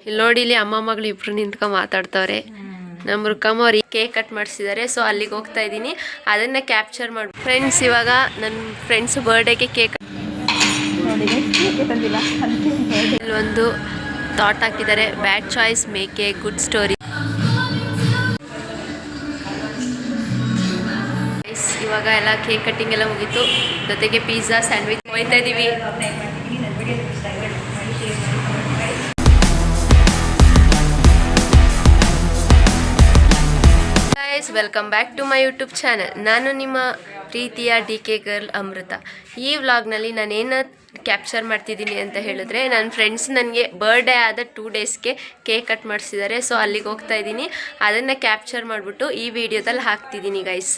ಇಲ್ಲಿ ನೋಡಿ, ಇಲ್ಲಿ ಅಮ್ಮ ಮಗಳು ಇಬ್ರು ನಿಂತ್ಕೊಂಡು ಮಾತಾಡ್ತವ್ರೆ. ನಮ್ಮ ರುಕ್ಕಮ್ಮ ಅವ್ರಿಗೆ ಕೇಕ್ ಕಟ್ ಮಾಡಿಸಿದ್ದಾರೆ. ಸೊ ಅಲ್ಲಿಗೆ ಹೋಗ್ತಾ ಇದ್ದೀನಿ, ಅದನ್ನ ಕ್ಯಾಪ್ಚರ್ ಮಾಡಿ. ಫ್ರೆಂಡ್ಸ್, ಇವಾಗ ನನ್ನ ಫ್ರೆಂಡ್ಸ್ ಬರ್ಡೇಗೆ ಕೇಕ್ ಇಲ್ಲೊಂದು ಥಾಟ್ ಹಾಕಿದ್ದಾರೆ, bad choice make a good story. ಇವಾಗ ಎಲ್ಲ ಕೇಕ್ ಕಟ್ಟಿಂಗ್ ಎಲ್ಲ ಮುಗೀತು, ಜೊತೆಗೆ ಪಿಜ್ಜಾ ಸ್ಯಾಂಡ್ವಿಚ್ ಹೋಗ್ತಾ ಇದ್ದೀವಿ. Welcome back to my YouTube channel. ನಾನು ನಿಮ್ಮ ಪ್ರೀತಿಯ DK ಗರ್ಲ್ ಅಮೃತ. ಈ ವ್ಲಾಗ್ನಲ್ಲಿ ನಾನೇನು ಕ್ಯಾಪ್ಚರ್ ಮಾಡ್ತಿದ್ದೀನಿ ಅಂತ ಹೇಳಿದ್ರೆ, ನನ್ನ ಫ್ರೆಂಡ್ಸ್ ನನಗೆ ಬರ್ಡೇ ಆದ 2 ಡೇಸ್ಗೆ ಕೇಕ್ ಕಟ್ ಮಾಡಿಸಿದ್ದಾರೆ. ಸೊ ಅಲ್ಲಿಗೆ ಹೋಗ್ತಾ ಇದ್ದೀನಿ, ಅದನ್ನು ಕ್ಯಾಪ್ಚರ್ ಮಾಡಿಬಿಟ್ಟು ಈ ವಿಡಿಯೋದಲ್ಲಿ ಹಾಕ್ತಿದ್ದೀನಿ ಗೈಸ್.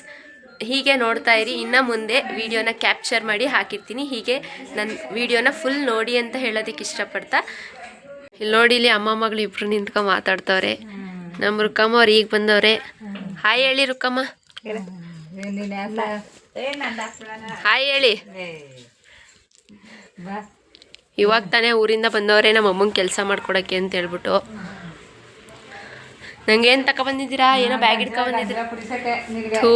ಹೀಗೆ ನೋಡ್ತಾ ಇರಿ, ಇನ್ನು ಮುಂದೆ ವಿಡಿಯೋನ ಕ್ಯಾಪ್ಚರ್ ಮಾಡಿ ಹಾಕಿರ್ತೀನಿ. ಹೀಗೆ ನನ್ನ ವಿಡಿಯೋನ ಫುಲ್ ನೋಡಿ ಅಂತ ಹೇಳೋದಕ್ಕೆ ಇಷ್ಟಪಡ್ತಾ. ಇಲ್ಲಿ ನೋಡಿ, ಇಲ್ಲಿ ಅಮ್ಮ ಮಗಳು ಇಬ್ರು ನಿಂತ್ಕೊಂಡು ಮಾತಾಡ್ತವ್ರೆ. ನಮ್ಮ ರುಕ್ಕಮ್ಮ ಅವ್ರು ಈಗ ಬಂದವ್ರೆ. ಹಾಯ್ ಹೇಳಿ ರುಕ್ಕಮ್ಮ. ಹಾಯ್ ಹೇಳಿ. ಇವಾಗ ತಾನೇ ಊರಿಂದ ಬಂದವ್ರೆ ನಮ್ಮ ಅಮ್ಮಂಗೆ ಕೆಲಸ ಮಾಡ್ಕೊಡಕ್ಕೆ ಅಂತ ಹೇಳ್ಬಿಟ್ಟು. ನಂಗೆ ಏನು ತಗೊಬಂದಿದ್ದೀರಾ? ಏನೋ ಬ್ಯಾಗ್ ಇಟ್ಕೊಬಂದಿದ್ದೀರಾ? ಥೂ.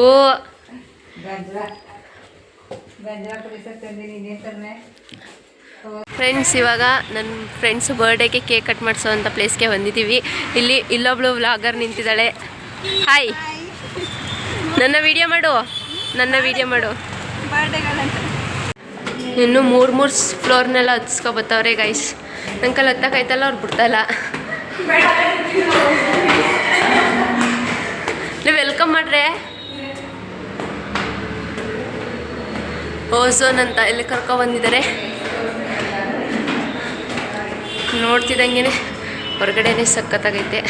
ಫ್ರೆಂಡ್ಸ್, ಇವಾಗ ನನ್ನ ಫ್ರೆಂಡ್ಸ್ ಬರ್ಡೇಗೆ ಕೇಕ್ ಕಟ್ ಮಾಡಿಸೋ ಅಂಥ ಪ್ಲೇಸ್ಗೆ ಬಂದಿದ್ದೀವಿ. ಇಲ್ಲೊಬ್ಳು ವ್ಲಾಗರ್ ನಿಂತಿದ್ದಾಳೆ. ಹಾಯ್, ನನ್ನ ವಿಡಿಯೋ ಮಾಡು. ಇನ್ನು ಮೂರು ಫ್ಲೋರ್ನೆಲ್ಲ ಹತ್ಸ್ಕೊಬತ್ತವ್ರೆ ಗೈಸ್. ನಂಗೆ ಹತ್ತಕ್ಕಾಯ್ತಲ್ಲ, ಅವ್ರು ಬಿಡ್ತಾಯಿಲ್ಲ. ನೀವು ವೆಲ್ಕಮ್ ಮಾಡ್ರೆ. ಓಝೋನ್ ಅಂತ ಇಲ್ಲಿ ಕರ್ಕೊಬಂದಿದ್ದಾರೆ. ನೋಡ್ತಿದ್ದಂಗೆ ಹೊರಗಡೆನೇ ಸಖತ್ತಾಗೈತೆ.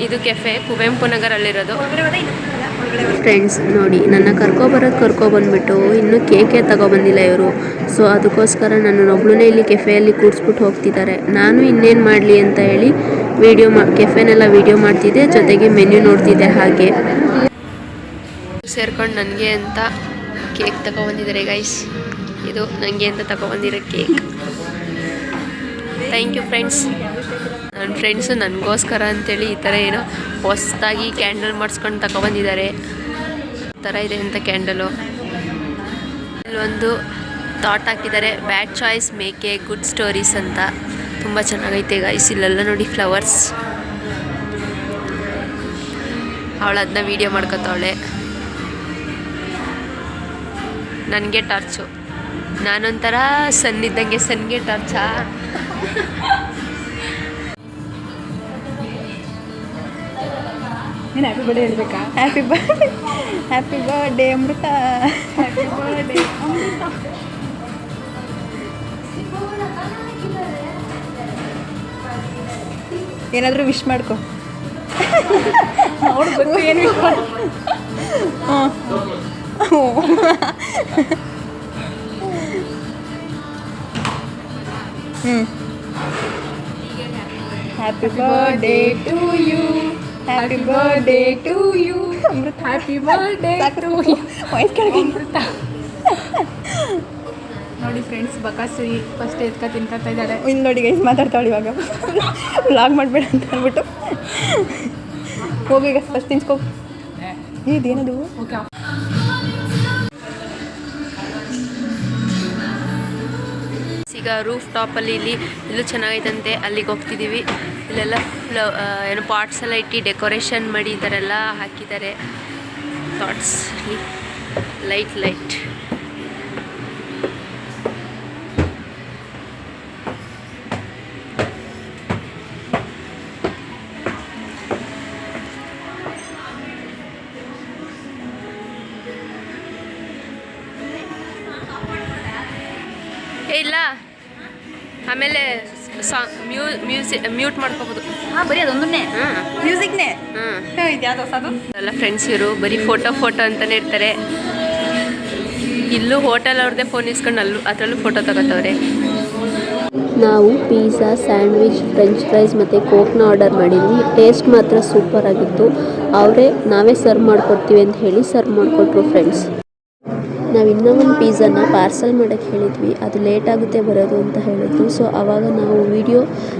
ಇದು ಕೆಫೆ ಕುವೆಂಪು ನಗರಲ್ಲಿರೋದು. ಫ್ರೆಂಡ್ಸ್ ನೋಡಿ, ನನ್ನ ಕರ್ಕೊಬಂದ್ಬಿಟ್ಟು ಇನ್ನೂ ಕೇಕೆ ತಗೊಬಂದಿಲ್ಲ ಇವರು. ಸೊ ಅದಕ್ಕೋಸ್ಕರ ನನ್ನೊಬ್ಳನ್ನೇ ಇಲ್ಲಿ ಕೆಫೆಯಲ್ಲಿ ಕೂರಿಸ್ಬಿಟ್ಟು ಹೋಗ್ತಿದ್ದಾರೆ. ನಾನು ಇನ್ನೇನು ಮಾಡಲಿ ಅಂತ ಹೇಳಿ ಕೆಫೆನೆಲ್ಲ ವಿಡಿಯೋ ಮಾಡ್ತಿದ್ದೆ, ಜೊತೆಗೆ ಮೆನ್ಯೂ ನೋಡ್ತಿದ್ದೆ. ಹಾಗೆ ಸೇರ್ಕೊಂಡು ನನಗೆ ಅಂತ ಕೇಕ್ ತಗೊಬಂದಿದ್ದಾರೆ ಗೈಸ್. ಇದು ನನಗೆ ಅಂತ ತಗೊಬಂದಿರೋ ಕೇಕ್. Thank you friends. ನನ್ನ ಫ್ರೆಂಡ್ಸು ನನಗೋಸ್ಕರ ಅಂಥೇಳಿ ಈ ಥರ ಏನೋ ಹೊಸದಾಗಿ ಕ್ಯಾಂಡಲ್ ಮಾಡಿಸ್ಕೊಂಡು ತಗೊಬಂದಿದ್ದಾರೆ. ಈ ಥರ ಇದೆ ಅಂತ ಕ್ಯಾಂಡಲು. ಇಲ್ಲೊಂದು ಥಾಟ್ ಹಾಕಿದ್ದಾರೆ, bad choice make a good stories ಅಂತ. ತುಂಬ ಚೆನ್ನಾಗೈತೆ ಗೈಸ್. ಇಲ್ಲೆಲ್ಲ ನೋಡಿ ಫ್ಲವರ್ಸ್. ಅವಳು ಅದನ್ನ ವೀಡಿಯೋ ಮಾಡ್ಕೊತಾವಳೆ. ನನಗೆ ಟಾರ್ಚು. ನಾನೊಂಥರ ಸನ್ನಿದ್ದಂಗೆ, ಸನ್ಗೆ ಟಾರ್ಚಾ. ನೀನು ಹ್ಯಾಪಿ ಬರ್ಡೇ ಹೇಳ್ಬೇಕಾ? Happy birthday Amrutha. Happy birthday Amrutha. ಏನಾದರೂ ವಿಶ್ ಮಾಡ್ಕೊ. ಅವ್ರು ಗೊತ್ತು ಏನು ವಿಶ್ ಮಾಡು. Happy birthday to you. Happy birthday to you Amrutha. Happy birthday to you. Voice ಕೆಳಗೆ ಅಮೃತ. ನೋಡಿ ಫ್ರೆಂಡ್ಸ್, ಬಕಾಸಿ ಫಸ್ಟ್ ಎತ್ಕ ತಿನ್ಕೊತಾ ಇದ್ದಾಳೆ. ಇನ್ನು ನೋಡಿ ಗೈಸ್ ಮಾತಾಡ್ತಾಳೆ. ಇವಾಗ ವ್ಲಾಗ್ ಮಾಡಬೇಡ ಅಂತ ಅಂದ್ಬಿಟ್ಟು ಹೋಗಿ ಈಗ ಫಸ್ಟ್ ತಿನ್ಸ್ಕೋ. ಇದೇನದು? ಓಕೆ. ಈಗ ರೂಫ್ ಟಾಪಲ್ಲಿ ಇಲ್ಲೂ ಚೆನ್ನಾಗೈತಂತೆ, ಅಲ್ಲಿಗೆ ಹೋಗ್ತಿದ್ದೀವಿ. ಇಲ್ಲೆಲ್ಲ ಏನು ಪಾಟ್ಸ್ ಎಲ್ಲ ಇಟ್ಟು ಡೆಕೋರೇಷನ್ ಮಾಡಿ ಈ ಥರ ಎಲ್ಲ ಹಾಕಿದ್ದಾರೆ. ಥಾಟ್ಸ್ ಲೈಟ್ ಇಲ್ಲ. ಆಮೇಲೆ ಮ್ಯೂಟ್ ಮಾಡ್ಕೋಬೋದು. ಬರೀ ಅದೊಂದನ್ನೇ ಮ್ಯೂಸಿಕ್ನೇ. ಇದ್ಯಾವುದು ಹೊಸದು? ಎಲ್ಲ ಫ್ರೆಂಡ್ಸ್ ಇವರು ಬರೀ ಫೋಟೋ ಅಂತಲೇ ಇರ್ತಾರೆ. ಇಲ್ಲೂ ಹೋಟೆಲ್ ಅವ್ರದ್ದೇ ಫೋನ್ ಇಸ್ಕೊಂಡು ಅದರಲ್ಲೂ ಫೋಟೋ ತಗೋತವ್ರೆ. ನಾವು ಪಿಜ್ಜಾ, ಸ್ಯಾಂಡ್ವಿಚ್, ಫ್ರೆಂಚ್ ಫ್ರೈಸ್ ಮತ್ತು ಕೋಕ್ನ ಆರ್ಡರ್ ಮಾಡಿದ್ವಿ. ಟೇಸ್ಟ್ ಮಾತ್ರ ಸೂಪರ್ ಆಗಿತ್ತು. ನಾವೇ ಸರ್ವ್ ಮಾಡಿಕೊಡ್ತೀವಿ ಅಂತ ಹೇಳಿ ಸರ್ವ್ ಮಾಡಿಕೊಟ್ರು ಫ್ರೆಂಡ್ಸ್. ನಾವು ಇನ್ನೂ ಒಂದು ಪಿಜ್ಜಾನ ಪಾರ್ಸಲ್ ಮಾಡೋಕ್ಕೆ ಹೇಳಿದ್ವಿ, ಅದು ಲೇಟ್ ಆಗುತ್ತೆ ಬರೋದು ಅಂತ ಹೇಳಿದ್ರು. ಸೊ ಆವಾಗ ನಾವು ವೀಡಿಯೋ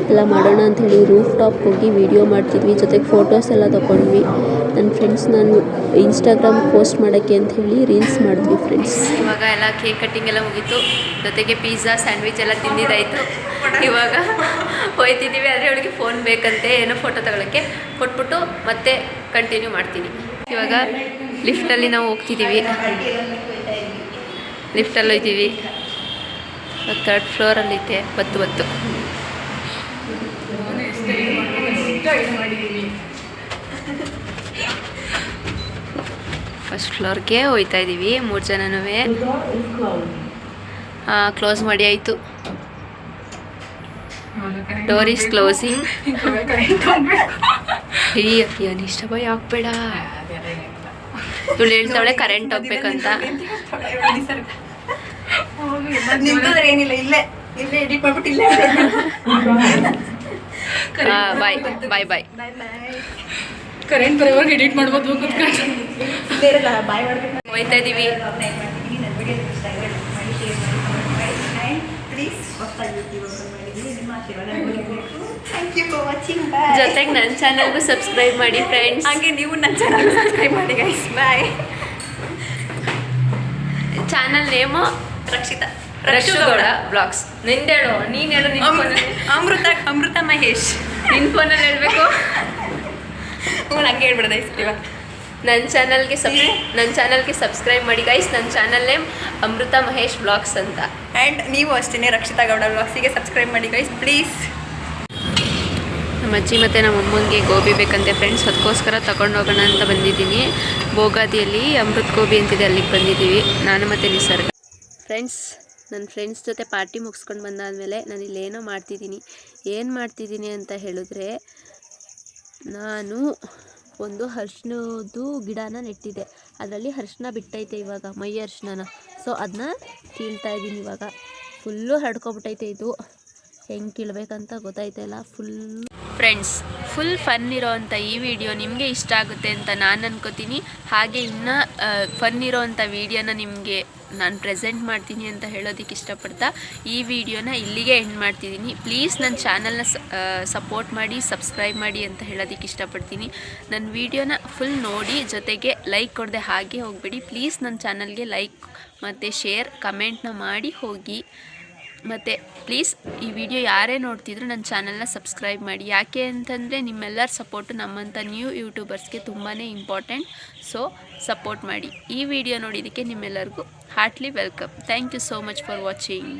ಎಲ್ಲ ಮಾಡೋಣ ಅಂಥೇಳಿ ರೂಫ್ ಟಾಪ್ ಹೋಗಿ ವೀಡಿಯೋ ಮಾಡ್ತಿದ್ವಿ, ಜೊತೆಗೆ ಫೋಟೋಸ್ ಎಲ್ಲ ತೊಗೊಂಡ್ವಿ. ನನ್ನ ಫ್ರೆಂಡ್ಸ್ ನಾನು ಇನ್ಸ್ಟಾಗ್ರಾಮ್ ಪೋಸ್ಟ್ ಮಾಡೋಕ್ಕೆ ಅಂತ ಹೇಳಿ ರೀಲ್ಸ್ ಮಾಡಿದ್ವಿ ಫ್ರೆಂಡ್ಸ್. ಇವಾಗ ಎಲ್ಲ ಕೇಕ್ ಕಟ್ಟಿಂಗ್ ಎಲ್ಲ ಮುಗೀತು, ಜೊತೆಗೆ ಪಿಜ್ಜಾ ಸ್ಯಾಂಡ್ವಿಚ್ ಎಲ್ಲ ತಿಂದಿದ್ದಾಯಿತು. ಇವಾಗ ಹೋಯ್ತಿದ್ದೀವಿ, ಆದರೆ ಅವಳಿಗೆ ಫೋನ್ ಬೇಕಂತೆ, ಏನೋ ಫೋಟೋ ತಗೊಳ್ಳೋಕ್ಕೆ ಕೊಟ್ಬಿಟ್ಟು ಮತ್ತೆ ಕಂಟಿನ್ಯೂ ಮಾಡ್ತೀನಿ. ಇವಾಗ ಲಿಫ್ಟಲ್ಲಿ ನಾವು ಹೋಗ್ತಿದ್ದೀವಿ, ಲಿಫ್ಟಲ್ಲಿ ಹೋಗ್ತೀವಿ. 3rd ಫ್ಲೋರಲ್ಲಿದೆ. ಬತ್ತು ಫಸ್ಟ್ ಫ್ಲೋರ್ಗೆ ಹೋಗ್ತಾ ಇದ್ದೀವಿ 3 ಜನನೂ. ಕ್ಲೋಸ್ ಮಾಡಿ ಆಯಿತು. Door is closing. ಅನಿಷ್ಟ ಭಯ ಆಗ್ಬೇಡ, ಇವಳು ಹೇಳ್ತಾವಳೆ ಕರೆಂಟ್ ಹೋಗ್ಬೇಕಂತ. ಬಾಯ್ ಬಾಯ್ ಬಾಯ್. ಕರೆಂಟ್ ಬರೋವರೆಗೆ ಎಡಿಟ್ ಮಾಡ್ಬೋದು. ಹೋಯ್ತಾ ಇದ್ದೀವಿ. ಜೊತೆಗೆ ನನ್ನ ಚಾನಲ್ಗೂ ಸಬ್ಸ್ಕ್ರೈಬ್ ಮಾಡಿ ಫ್ರೆಂಡ್ಸ್. ಹಾಗೆ ನೀವು ನನ್ನ ಚಾನಲ್ ಸಬ್ಸ್ಕ್ರೈಬ್ ಮಾಡಿ guys. Bye. Channel name Rakshu Gowda blogs. ನಿಂದೇಳು, ನೀನು ಹೇಳು. ಅಮೃತ ಮಹೇಶ್. ನಿನ್ನ ಫೋನಲ್ಲಿ ಹೇಳಬೇಕು. ಹಂಗೆ ಹೇಳ್ಬಿಡೋದ ಇವಾಗ. ನನ್ನ ಚಾನಲ್ಗೆ ಸಬ್ಸ್ಕ್ರೈಬ್ ಮಾಡಿ ಗೈಸ್. ನನ್ನ ಚಾನಲ್ ನೇಮ್ ಅಮೃತ ಮಹೇಶ್ ಬ್ಲಾಗ್ಸ್ ಅಂತ. ಆ್ಯಂಡ್ ನೀವು ಅಷ್ಟೇ ರಕ್ಷಿತಾ ಗೌಡ ಬ್ಲಾಗ್ಸಿಗೆ ಸಬ್ಸ್ಕ್ರೈಬ್ ಮಾಡಿ ಗೈಸ್ ಪ್ಲೀಸ್. ನಮ್ಮ ಅಜ್ಜಿ ಮತ್ತು ನಮ್ಮ ಅಮ್ಮನಿಗೆ ಗೋಬಿ ಬೇಕಂತೆ ಫ್ರೆಂಡ್ಸ್, ಅದಕ್ಕೋಸ್ಕರ ತಗೊಂಡೋಗೋಣ ಅಂತ ಬಂದಿದ್ದೀನಿ. ಬೋಗಾದಿಯಲ್ಲಿ ಅಮೃತ್ ಗೋಬಿ ಅಂತಿದೆ, ಅಲ್ಲಿಗೆ ಬಂದಿದ್ದೀವಿ ನಾನು ಮತ್ತು ನಿಸರ್ಗ. ಫ್ರೆಂಡ್ಸ್, ನನ್ನ ಫ್ರೆಂಡ್ಸ್ ಜೊತೆ ಪಾರ್ಟಿ ಮುಗಿಸ್ಕೊಂಡು ಬಂದಾದಮೇಲೆ ನಾನು ಇಲ್ಲೇನೋ ಏನು ಮಾಡ್ತಿದ್ದೀನಿ ಅಂತ ಹೇಳಿದ್ರೆ, ನಾನು ಒಂದು ಅರ್ಶಿನದ್ದು ಗಿಡನ ನೆಟ್ಟಿದ್ದೆ. ಅದರಲ್ಲಿ ಅರ್ಶಿನ ಬಿಟ್ಟೈತೆ ಇವಾಗ, ಮೈ ಅರ್ಶಿನ. ಸೊ ಅದನ್ನ ಕೀಳ್ತಾ ಇದ್ದೀನಿ ಇವಾಗ. ಫುಲ್ಲು ಹರಡ್ಕೊಬಿಟ್ಟೈತೆ ಇದು, ಹೆಂಗೆ ಕೀಳ್ಬೇಕಂತ ಗೊತ್ತಾಯ್ತಲ್ಲ. ಫ್ರೆಂಡ್ಸ್, ಫುಲ್ ಫನ್ ಇರೋವಂಥ ಈ ವಿಡಿಯೋ ನಿಮಗೆ ಇಷ್ಟ ಆಗುತ್ತೆ ಅಂತ ನಾನು ಅನ್ಕೋತೀನಿ. ಹಾಗೆ ಇನ್ನೂ ಫನ್ ಇರೋವಂಥ ವೀಡಿಯೋನ ನಿಮಗೆ ನಾನು ಪ್ರೆಸೆಂಟ್ ಮಾಡ್ತೀನಿ ಅಂತ ಹೇಳೋದಕ್ಕೆ ಇಷ್ಟಪಡ್ತಾ ಈ ವಿಡಿಯೋನ ಇಲ್ಲಿಗೆ ಎಂಡ್ ಮಾಡ್ತಿದ್ದೀನಿ. ಪ್ಲೀಸ್ ನನ್ನ ಚಾನಲ್ನ ಸಪೋರ್ಟ್ ಮಾಡಿ, ಸಬ್ಸ್ಕ್ರೈಬ್ ಮಾಡಿ ಅಂತ ಹೇಳೋದಕ್ಕೆ ಇಷ್ಟಪಡ್ತೀನಿ. ನನ್ನ ವಿಡಿಯೋನ ಫುಲ್ ನೋಡಿ, ಜೊತೆಗೆ ಲೈಕ್ ಕೊಡದೆ ಹಾಗೆ ಹೋಗಬೇಡಿ ಪ್ಲೀಸ್. ನನ್ನ ಚಾನಲ್ಗೆ ಲೈಕ್ ಮತ್ತು ಶೇರ್ ಕಮೆಂಟ್ನ ಮಾಡಿ ಹೋಗಿ. ಮತ್ತು ಪ್ಲೀಸ್ ಈ ವಿಡಿಯೋ ಯಾರೇ ನೋಡ್ತಿದ್ರು ನನ್ನ ಚಾನಲ್ನ ಸಬ್ಸ್ಕ್ರೈಬ್ ಮಾಡಿ. ಯಾಕೆ ಅಂತಂದರೆ ನಿಮ್ಮೆಲ್ಲರ ಸಪೋರ್ಟು ನಮ್ಮಂಥ ನ್ಯೂ ಯೂಟ್ಯೂಬರ್ಸ್ಗೆ ತುಂಬಾ ಇಂಪಾರ್ಟೆಂಟ್. ಸೊ ಸಪೋರ್ಟ್ ಮಾಡಿ. ಈ ವಿಡಿಯೋ ನೋಡಿದ್ದಕ್ಕೆ ನಿಮ್ಮೆಲ್ಲರಿಗೂ heartly welcome. Thank you so much for watching.